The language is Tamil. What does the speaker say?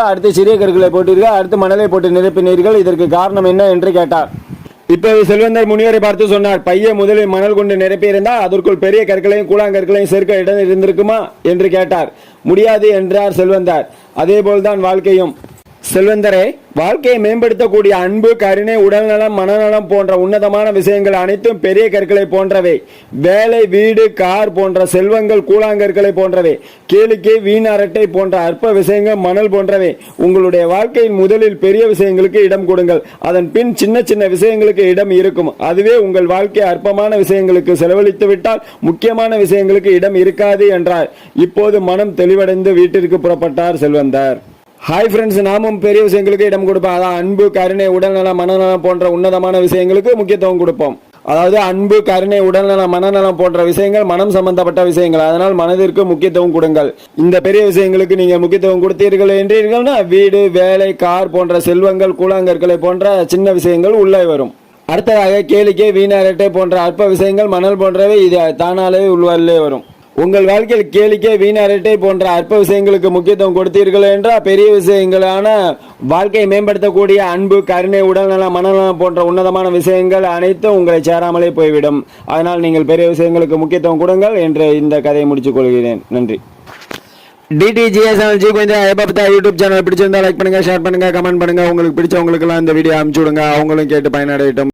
அடுத்து சிறிய கற்களை போட்டீர்கள், அடுத்து மணலை போட்டு நிரப்பினீர்கள், இதற்கு காரணம் என்ன என்று கேட்டார். இப்போது செல்வந்தர் முனிவரை பார்த்து சொன்னார், பைய முதலில் மணல் கொண்டு நிரப்பியிருந்தால் அதற்குள் பெரிய கற்களையும் கூழாங்கற்களையும் சேர்க்க இடம் இருந்திருக்குமா என்று கேட்டார். முடியாது என்றார் செல்வந்தர். அதேபோல்தான் வாழ்க்கையும். செல்வந்தரே, வாழ்க்கையை மேம்படுத்தக்கூடிய அன்பு, கருணை, உடல்நலம், மனநலம் போன்ற உன்னதமான விஷயங்கள் அனைத்தும் பெரிய கற்களை போன்றவை. வேலை, வீடு, கார் போன்ற செல்வங்கள் கூழாங்கற்களை போன்றவை. கேளிக்கை, வீண் அரட்டை போன்ற அற்ப விஷயங்கள் மணல் போன்றவை. உங்களுடைய வாழ்க்கையின் முதலில் பெரிய விஷயங்களுக்கு இடம் கொடுங்கள், அதன் பின் சின்ன சின்ன விஷயங்களுக்கு இடம் இருக்கும். அதுவே உங்கள் வாழ்க்கை அற்பமான விஷயங்களுக்கு செலவழித்து விட்டால் முக்கியமான விஷயங்களுக்கு இடம் இருக்காது என்றார். இப்போது மனம் தெளிவடைந்து வீட்டிற்கு புறப்பட்டார் செல்வந்தர். ஹாய் ஃப்ரெண்ட்ஸ், நாமும் பெரிய விஷயங்களுக்கு இடம் கொடுப்போம். அதான் அன்பு, கருணை, உடல்நலம், மனநலம் போன்ற உன்னதமான விஷயங்களுக்கு முக்கியத்துவம் கொடுப்போம். அதாவது அன்பு, கருணை, உடல்நலம், மனநலம் போன்ற விஷயங்கள் மனம் சம்பந்தப்பட்ட விஷயங்கள். அதனால் மனதிற்கு முக்கியத்துவம் கொடுங்கள். இந்த பெரிய விஷயங்களுக்கு நீங்கள் முக்கியத்துவம் கொடுத்தீர்கள் என்றீர்கள்னா வீடு, வேலை, கார் போன்ற செல்வங்கள், கூழாங்கற்களை போன்ற சின்ன விஷயங்கள் உள்ளே வரும். அடுத்ததாக கேளிக்கை, வீணரட்டை போன்ற அற்ப விஷயங்கள் மணல் போன்றவை இது தானாலே உள்ளே வரும். உங்கள் வாழ்க்கையில் கேளிக்கை, வீணரட்டை போன்ற அற்ப விஷயங்களுக்கு முக்கியத்துவம் கொடுத்தீர்கள் என்றால் பெரிய விஷயங்களான வாழ்க்கையை மேம்படுத்தக்கூடிய அன்பு, கருணை, உடல்நலம், மனநலம் போன்ற உன்னதமான விஷயங்கள் அனைத்தும் உங்களை சேராமலே போய்விடும். அதனால் நீங்கள் பெரிய விஷயங்களுக்கு முக்கியத்துவம் கொடுங்கள் என்று இந்த கதையை முடித்துக் கொள்கிறேன். நன்றி. டிடிஜிஎஸ் யூடியூப் சேனல் பிடிச்சிருந்தா லைக் பண்ணுங்க, ஷேர் பண்ணுங்க, கமெண்ட் பண்ணுங்க. உங்களுக்கு பிடிச்சவங்களுக்கெல்லாம் இந்த வீடியோ அனுப்பிச்சு விடுங்க, அவங்களும் கேட்டு பயனடையட்டும்.